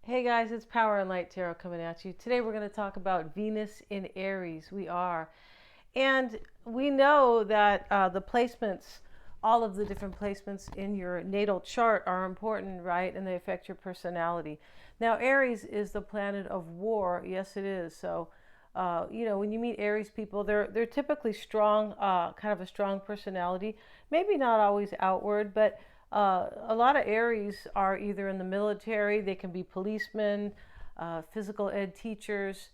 Hey guys, it's Power and Light Tarot coming at you. Today we're going to talk about Venus in Aries. We are. And we know that the placements, all of the different placements in your natal chart are important, right? And they affect your personality. Now, Aries is the planet of war. Yes, it is. So, when you meet Aries people, they're typically strong, kind of a strong personality. Maybe not always outward, but a lot of Aries are either in the military, they can be policemen, physical ed teachers,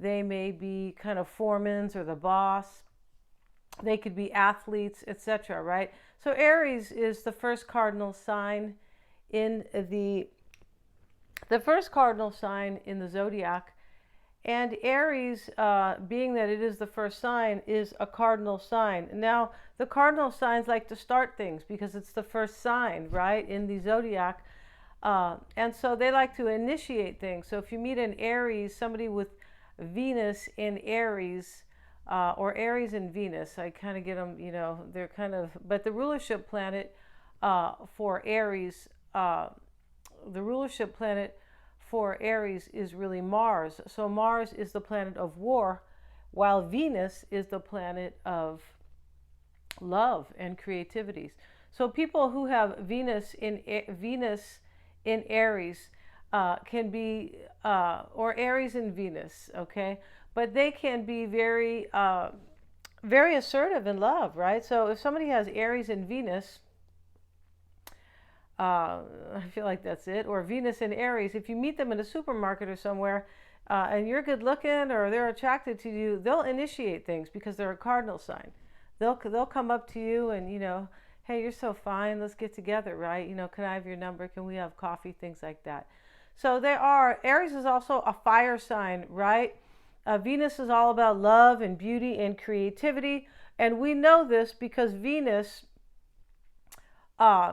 they may be kind of foremans or the boss, they could be athletes, etc., right? So Aries is the first cardinal sign in the first cardinal sign in the zodiac. And Aries, being that it is the first sign, is a cardinal sign. Now, the cardinal signs like to start things because it's the first sign, right, in the zodiac. And so they like to initiate things. So if you meet an Aries, somebody with Venus in Aries, or Aries and Venus, I kind of get them, they're kind of, but the rulership planet for Aries, the rulership planet for Aries is really Mars. So Mars is the planet of war, while Venus is the planet of love and creativities. So people who have Venus in Aries can be, or Aries in Venus, okay, but they can be very assertive in love, right? So if somebody has Aries in Venus, I feel like that's it. Or Venus in Aries. If you meet them in a supermarket or somewhere, and you're good looking or they're attracted to you, they'll initiate things because they're a cardinal sign. They'll come up to you and hey, you're so fine. Let's get together, right? Can I have your number? Can we have coffee? Things like that. So Aries is also a fire sign, right? Venus is all about love and beauty and creativity, and we know this because uh,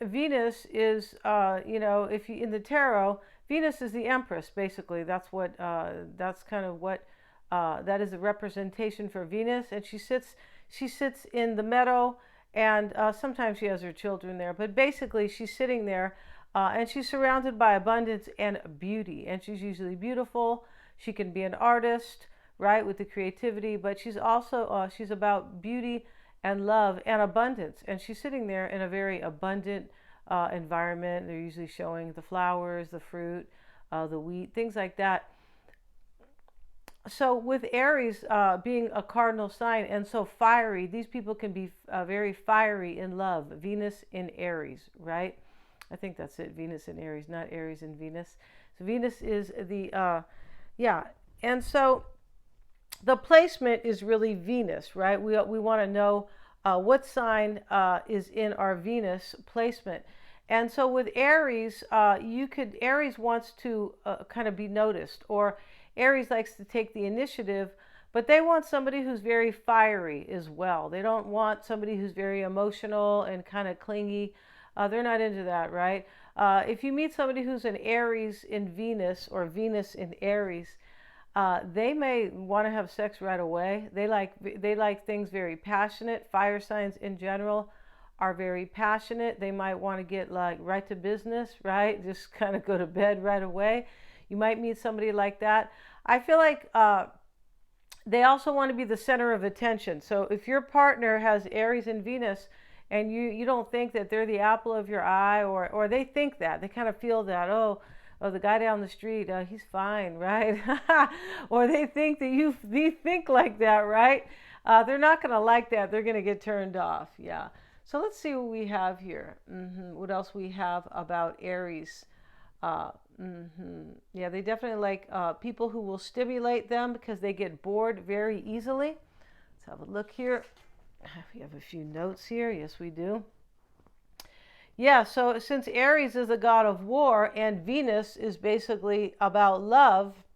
Venus is, if you in the tarot, Venus is the Empress. Basically, that's kind of what that is a representation for Venus, and she sits in the meadow, and sometimes she has her children there, but basically she's sitting there, and she's surrounded by abundance and beauty, and she's usually beautiful. She can be an artist, right, with the creativity, but she's also she's about beauty and love and abundance. And she's sitting there in a very abundant environment. They're usually showing the flowers, the fruit, the wheat, things like that. So with Aries being a cardinal sign and so fiery, these people can be very fiery in love. Venus in Aries, right? I think that's it. Venus in Aries, not Aries in Venus. So Venus is yeah. And so the placement is really Venus, right? We want to know what sign is in our Venus placement. And so with Aries, Aries wants to kind of be noticed, or Aries likes to take the initiative, but they want somebody who's very fiery as well. They don't want somebody who's very emotional and kind of clingy. They're not into that, right? If you meet somebody who's an Aries in Venus or Venus in Aries, they may want to have sex right away. They like things very passionate. Fire signs in general are very passionate. They might want to get like right to business, right? Just kind of go to bed right away. You might meet somebody like that. I feel like they also want to be the center of attention. So if your partner has Aries and Venus, and you don't think that they're the apple of your eye, or they think that, they kind of feel that, oh, the guy down the street, he's fine, right? Or they think that you think like that, right? They're not going to like that. They're going to get turned off. Yeah. So let's see what we have here. What else we have about Aries? Uh, Yeah, they definitely like people who will stimulate them because they get bored very easily. Let's have a look here. We have a few notes here. Yes, we do. Yeah, so since Aries is the god of war and Venus is basically about love,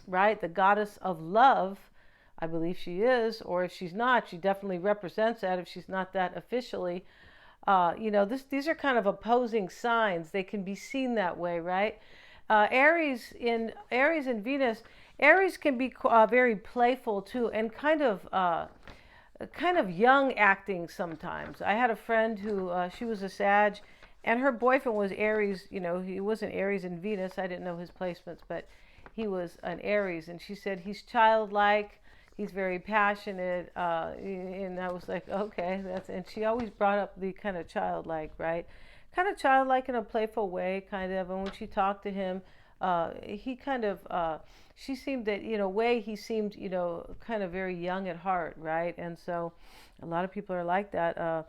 right? The goddess of love, I believe she is, or if she's not, she definitely represents that if she's not that officially. These are kind of opposing signs. They can be seen that way, right? Aries and Venus, Aries can be very playful too, and kind of young acting sometimes. I had a friend who she was a Sag, And her boyfriend was Aries. He wasn't Aries in Venus. I didn't know his placements, but he was an Aries. And she said he's childlike. He's very passionate. And I was like, okay, and she always brought up the kind of childlike, right? Kind of childlike in a playful way, kind of. And when she talked to him, he kind of, she seemed that, in a way, he seemed, kind of very young at heart, right? And so a lot of people are like that. And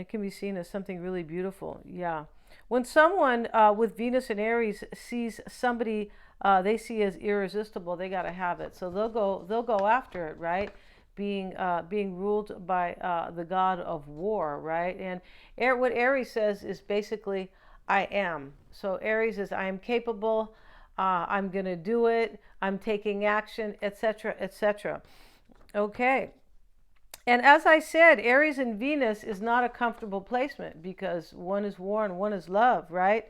it can be seen as something really beautiful. Yeah. When someone with Venus and Aries sees somebody they see as irresistible, they got to have it. So they'll go after it, right? Being ruled by the god of war, right? And what Aries says is basically, I am. So Aries is, I am capable. I'm gonna do it. I'm taking action, etc., etc. Okay. And as I said, Aries and Venus is not a comfortable placement because one is war and one is love, right?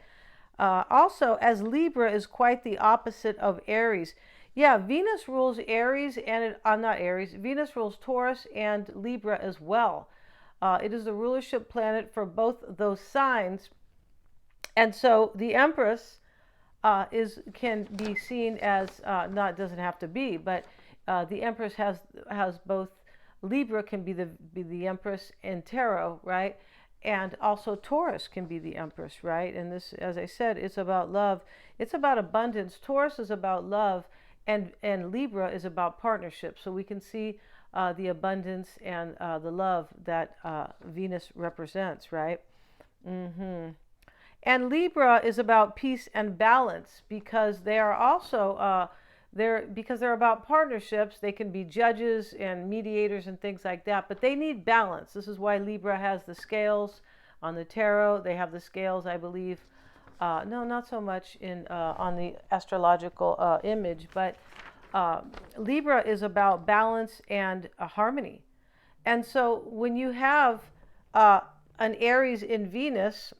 Also, as Libra is quite the opposite of Aries. Yeah, Venus rules Aries and not Aries. Venus rules Taurus and Libra as well. It is the rulership planet for both those signs, and so the Empress can be seen as not doesn't have to be, but the Empress has both. Libra can be the Empress in tarot, right? And also Taurus can be the Empress, right? And this, as I said, it's about love. It's about abundance. Taurus is about love, and Libra is about partnership. So we can see the abundance and the love that Venus represents, right? Mm-hmm. And Libra is about peace and balance because they are also they're about partnerships. They can be judges and mediators and things like that, but they need balance. This is why Libra has the scales on the tarot. They have the scales, I believe. No, not so much in on the astrological image, but Libra is about balance and harmony. And so when you have an Aries in Venus,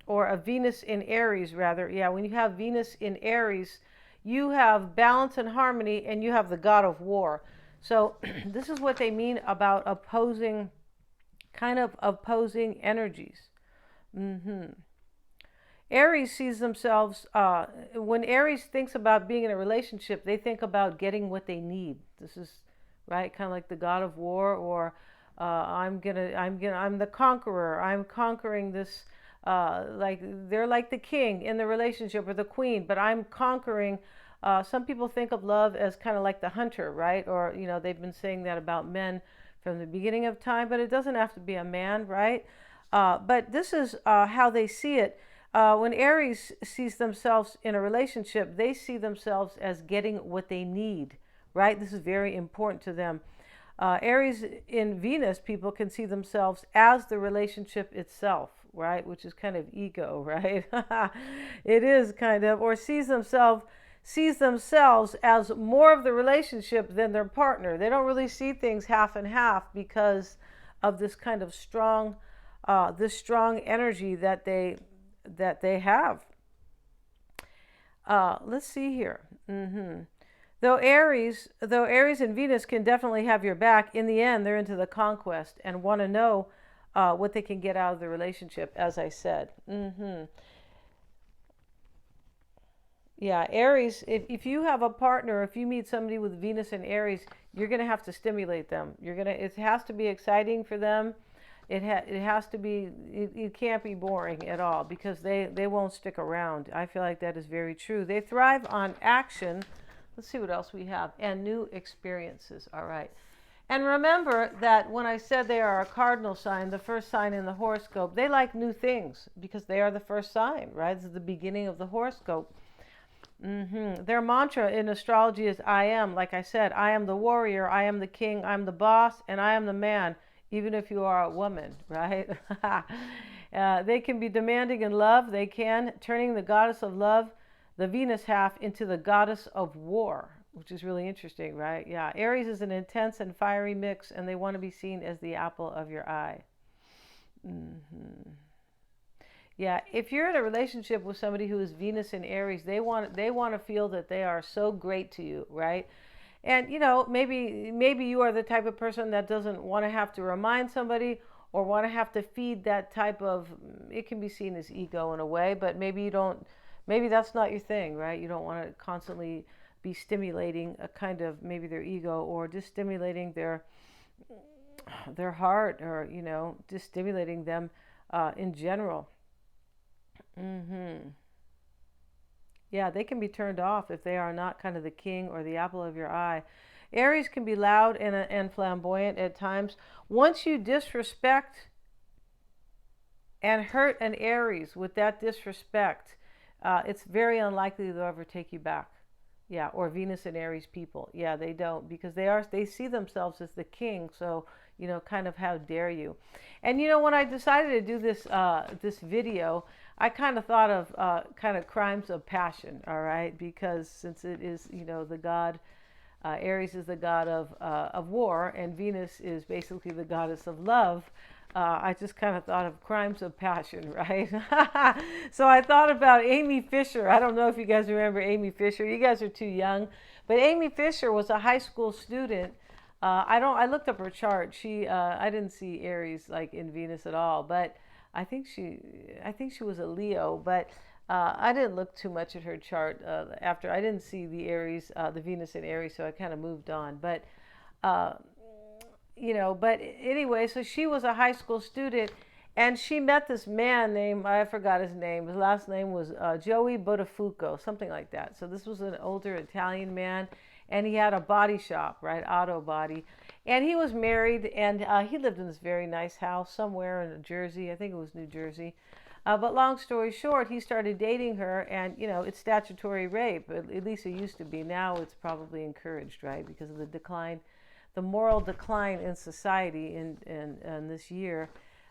or a Venus in Aries, rather. Yeah, when you have Venus in Aries, you have balance and harmony, and you have the god of war. So this is what they mean about opposing, kind of opposing energies. Mm-hmm. Aries sees themselves, when Aries thinks about being in a relationship, they think about getting what they need. This is, right, kind of like the god of war, or I'm the conqueror. I'm conquering this. Like they're like the king in the relationship or the queen, but I'm conquering. Some people think of love as kind of like the hunter, right? Or they've been saying that about men from the beginning of time, but it doesn't have to be a man, right? But this is how they see it. When Aries sees themselves in a relationship, they see themselves as getting what they need, right? This is very important to them. Aries in Venus, people can see themselves as the relationship itself, right? Which is kind of ego, right? It is kind of, or sees themselves as more of the relationship than their partner. They don't really see things half and half because of this kind of strong, this strong energy that they have. Let's see here. Mm-hmm. Though Aries and Venus can definitely have your back, in the end, they're into the conquest and want to know what they can get out of the relationship, as I said. Mm-hmm. Yeah, Aries, if you have a partner, if you meet somebody with Venus and Aries, you're going to have to stimulate them. It has to be exciting for them. It has to be, it can't be boring at all because they won't stick around. I feel like that is very true. They thrive on action. Let's see what else we have. And new experiences. All right. And remember that when I said they are a cardinal sign, the first sign in the horoscope, they like new things because they are the first sign, right? This is the beginning of the horoscope. Mm-hmm. Their mantra in astrology is I am. Like I said, I am the warrior, I am the king, I'm the boss, and I am the man, even if you are a woman, right? They can be demanding in love. They can, turning the goddess of love, the Venus half, into the goddess of war, which is really interesting, right? Yeah, Aries is an intense and fiery mix, and they want to be seen as the apple of your eye. Mm-hmm. Yeah, if you're in a relationship with somebody who is Venus in Aries, they want to feel that they are so great to you, right? And maybe you are the type of person that doesn't want to have to remind somebody, or want to have to feed that type of, it can be seen as ego in a way, but maybe you don't, maybe that's not your thing, right? You don't want to constantly be stimulating a kind of maybe their ego, or just stimulating their heart, or just stimulating them in general. Hmm. Yeah, they can be turned off if they are not kind of the king or the apple of your eye. Aries can be loud and flamboyant at times. Once you disrespect and hurt an Aries with that disrespect, it's very unlikely they'll ever take you back. Yeah, or Venus and Aries people. Yeah, they don't, because they see themselves as the king. So kind of how dare you? And when I decided to do this video, I kind of thought of kind of crimes of passion. All right, because since it is the god. Aries is the god of war, and Venus is basically the goddess of love. I just kind of thought of crimes of passion, right? So I thought about Amy Fisher. I don't know if you guys remember Amy Fisher. You guys are too young, but Amy Fisher was a high school student. I don't. I looked up her chart. I didn't see Aries like in Venus at all, but I think she was a Leo, but I didn't look too much at her chart after. I didn't see the Aries, the Venus in Aries, so I kind of moved on. Uh, but anyway, so she was a high school student, and she met this man named, I forgot his name. His last name was Joey Botafuco, something like that. So this was an older Italian man, and he had a body shop, right, auto body. And he was married, and he lived in this very nice house somewhere in New Jersey. I think it was New Jersey. But long story short, he started dating her, and it's statutory rape. At least it used to be. Now it's probably encouraged, right, because of the decline, the moral decline in society in this year.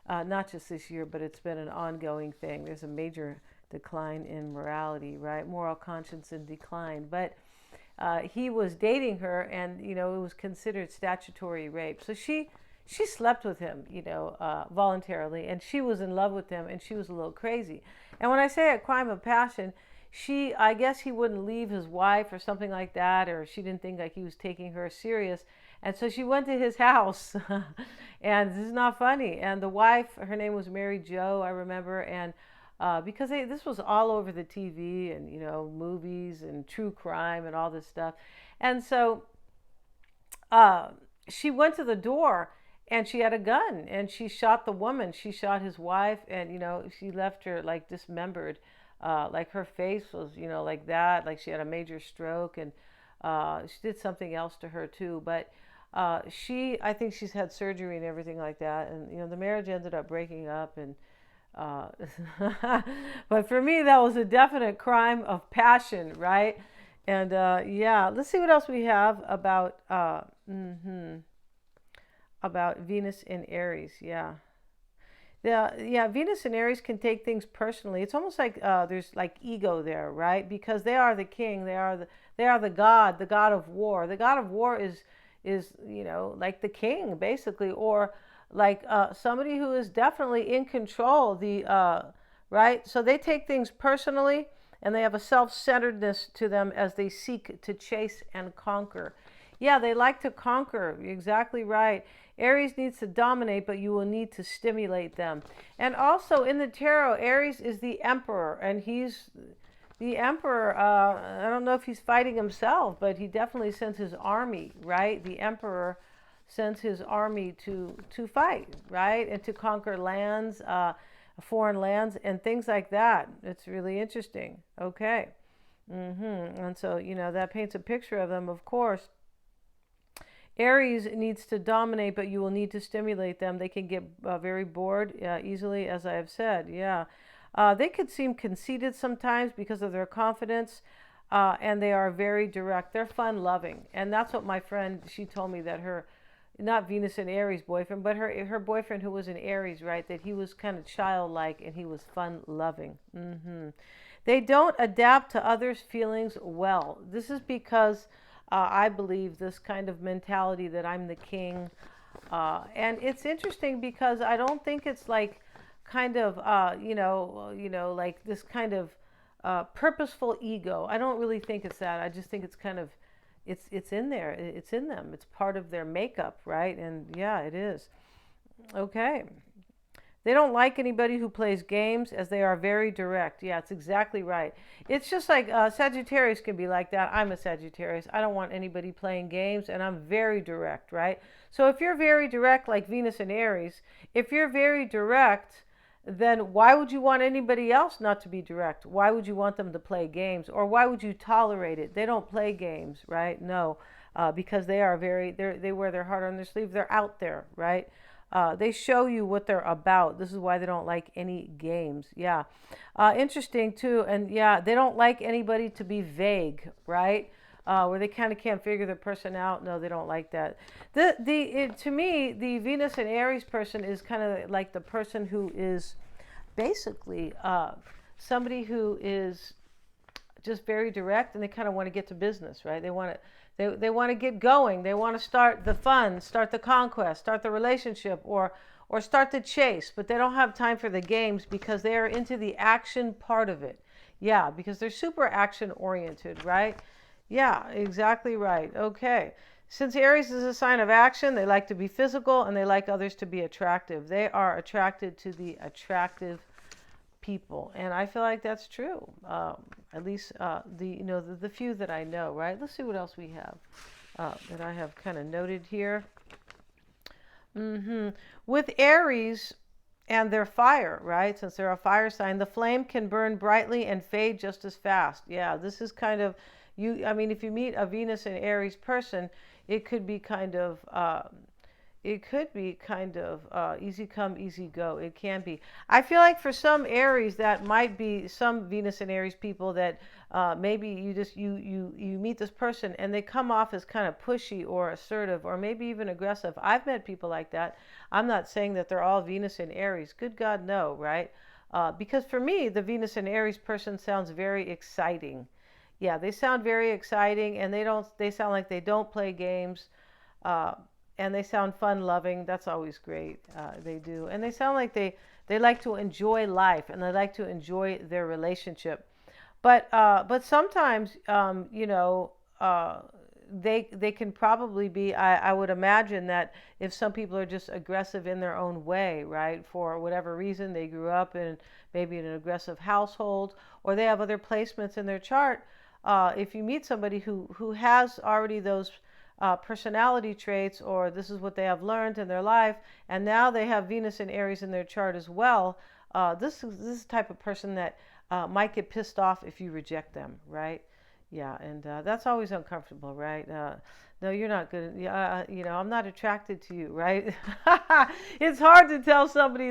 Not just this year, but it's been an ongoing thing. There's a major decline in morality, right? Moral conscience in decline. But he was dating her, and it was considered statutory rape. So she slept with him, voluntarily, and she was in love with him, and she was a little crazy. And when I say a crime of passion, I guess he wouldn't leave his wife or something like that, or she didn't think like he was taking her serious, and so she went to his house. And this is not funny. And the wife, her name was Mary Jo, I remember, and because this was all over the TV and movies and true crime and all this stuff, and so uh, she went to the door, and she had a gun, and she shot the woman. She shot his wife, and she left her like dismembered. Like her face was like that, like she had a major stroke, and she did something else to her too. But I think she's had surgery and everything like that, and the marriage ended up breaking up. And uh, but for me, that was a definite crime of passion, right? And yeah, let's see what else we have about Venus in Aries. Yeah. Yeah, Venus and Aries can take things personally. It's almost like there's like ego there, right? Because they are the king, they are the god, the god of war. The god of war is like the king basically, or like somebody who is definitely in control. Right. So they take things personally, and they have a self-centeredness to them as they seek to chase and conquer. Yeah, they like to conquer. Exactly right. Aries needs to dominate, but you will need to stimulate them. And also in the tarot, Aries is the emperor, and he's the emperor. I don't know if he's fighting himself, but he definitely sends his army, right? The emperor sends his army to fight, right? And to conquer lands, foreign lands, and things like that. It's really interesting. Okay. And so, that paints a picture of them, of course. Aries needs to dominate, but you will need to stimulate them. They can get very bored easily, as I have said. Yeah. They could seem conceited sometimes because of their confidence, and they are very direct. They're fun-loving. And that's what my friend, she told me, that not Venus and Aries boyfriend, but her boyfriend who was an Aries, right, that he was kind of childlike and he was fun-loving. They don't adapt to others' feelings well. This is because I believe this kind of mentality that I'm the king. And it's interesting because I don't think it's like kind of, like this kind of purposeful ego. I don't really think it's that. I just think it's kind of, it's in there. It's in them. It's part of their makeup, right? And yeah, it is. Okay. They don't like anybody who plays games as they are very direct. Yeah, it's exactly right. It's just like Sagittarius can be like that. I'm a Sagittarius. I don't want anybody playing games and I'm very direct, right? So if you're very direct, like Venus and Aries, if you're very direct, then why would you want anybody else not to be direct? Why would you want them to play games? Or why would you tolerate it? They don't play games, right? No, because they are they wear their heart on their sleeve. They're out there, right? They show you what they're about. This is why they don't like any games. Yeah. Interesting too. And yeah, they don't like anybody to be vague, right? Where they kind of can't figure their person out. No, they don't like that. To me, the Venus and Aries person is kind of like the person who is basically somebody who is just very direct, and they kind of want to get to business, right? They want to get going. They want to start the fun, start the conquest, start the relationship, or start the chase, but they don't have time for the games because they are into the action part of it. Yeah, because they're super action oriented, right? Yeah, exactly right. Okay. Since Aries is a sign of action, they like to be physical and they like others to be attractive. They are attracted to the attractive people, and I feel like that's true. At least the few that I know, right? Let's see what else we have that I have kind of noted here. hmm With Aries and their fire, right? Since they're a fire sign, the flame can burn brightly and fade just as fast. Yeah, this is kind of you. I mean, if you meet a Venus and Aries person, it could be kind of easy come, easy go. It can be. I feel like for some Aries, that might be some Venus and Aries people that maybe you meet this person and they come off as kind of pushy or assertive or maybe even aggressive. I've met people like that. I'm not saying that they're all Venus and Aries. Good God, no, right? Because for me, the Venus and Aries person sounds very exciting. Yeah, they sound very exciting, and they sound like they don't play games. Uh, and they sound fun loving. That's always great. They do. And they sound like they like to enjoy life and they like to enjoy their relationship. But sometimes, they can probably be, I would imagine that if some people are just aggressive in their own way, right, for whatever reason, they grew up in maybe in an aggressive household, or they have other placements in their chart. If you meet somebody who has already those personality traits, or this is what they have learned in their life, and now they have Venus and Aries in their chart as well, this is the type of person that might get pissed off if you reject them, right? Yeah, and that's always uncomfortable, right? No, you're not good. I'm not attracted to you, right? It's hard to tell somebody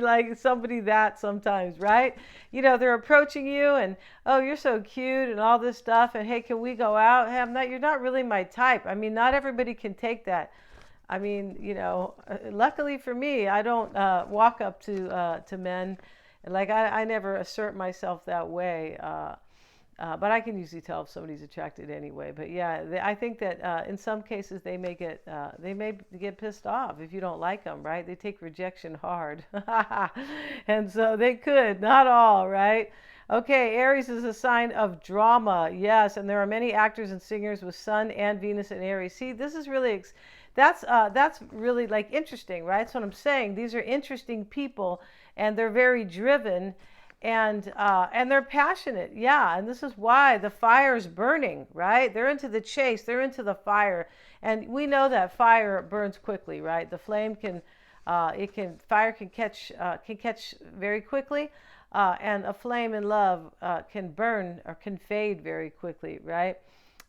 that sometimes, right? They're approaching you and, oh, you're so cute and all this stuff, and hey, can we go out? Hey, you're not really my type. I mean, not everybody can take that. I mean, luckily for me, I don't walk up to men. Like I never assert myself that way. But I can usually tell if somebody's attracted anyway. But yeah, I think that in some cases they may get pissed off if you don't like them, right? They take rejection hard, and so they could, not all, right? Okay, Aries is a sign of drama, yes, and there are many actors and singers with Sun and Venus in Aries. See, this is really that's really like interesting, right? That's what I'm saying. These are interesting people, and they're very driven and they're passionate. Yeah, and this is why the fire's burning, right? They're into the chase, they're into the fire, and we know that fire burns quickly, right? The flame can fire can catch very quickly, and a flame in love can burn or can fade very quickly, right?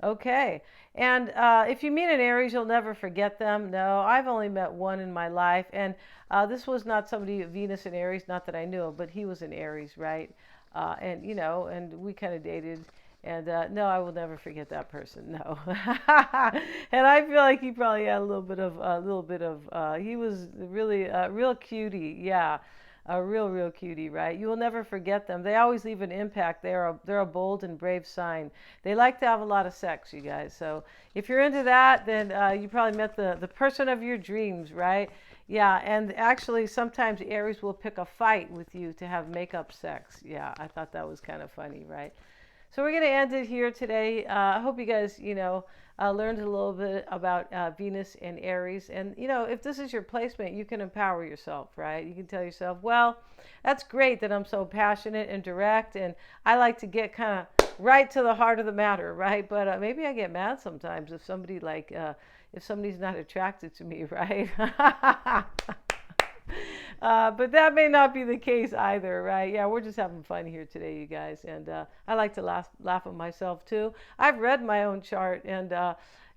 Okay. And if you meet an Aries, you'll never forget them. No, I've only met one in my life. And this was not somebody, Venus in Aries, not that I knew of, but he was an Aries, right? And we kind of dated. And no, I will never forget that person. No. And I feel like he probably had he was really a real cutie. Yeah. A real cutie, right? You will never forget them. They always leave an impact. They're a bold and brave sign. They like to have a lot of sex, you guys. So if you're into that, then you probably met the person of your dreams, right? Yeah, and actually sometimes Aries will pick a fight with you to have make-up sex. Yeah, I thought that was kind of funny, right? So we're going to end it here today. I hope you guys, learned a little bit about Venus and Aries. And, if this is your placement, you can empower yourself, right? You can tell yourself, well, that's great that I'm so passionate and direct. And I like to get kind of right to the heart of the matter, right? But maybe I get mad sometimes if if somebody's not attracted to me, right? But that may not be the case either, right? Yeah, we're just having fun here today, you guys, and I like to laugh at myself too. I've read my own chart, and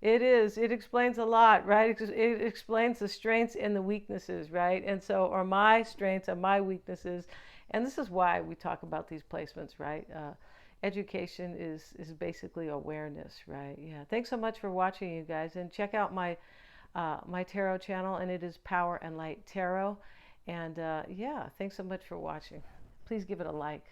it explains a lot, right? It explains the strengths and the weaknesses, right? And so, or my strengths and my weaknesses, and this is why we talk about these placements, right? Education is basically awareness, right? Yeah. Thanks so much for watching, you guys, and check out my tarot channel, and it is Power and Light Tarot. And yeah, thanks so much for watching. Please give it a like.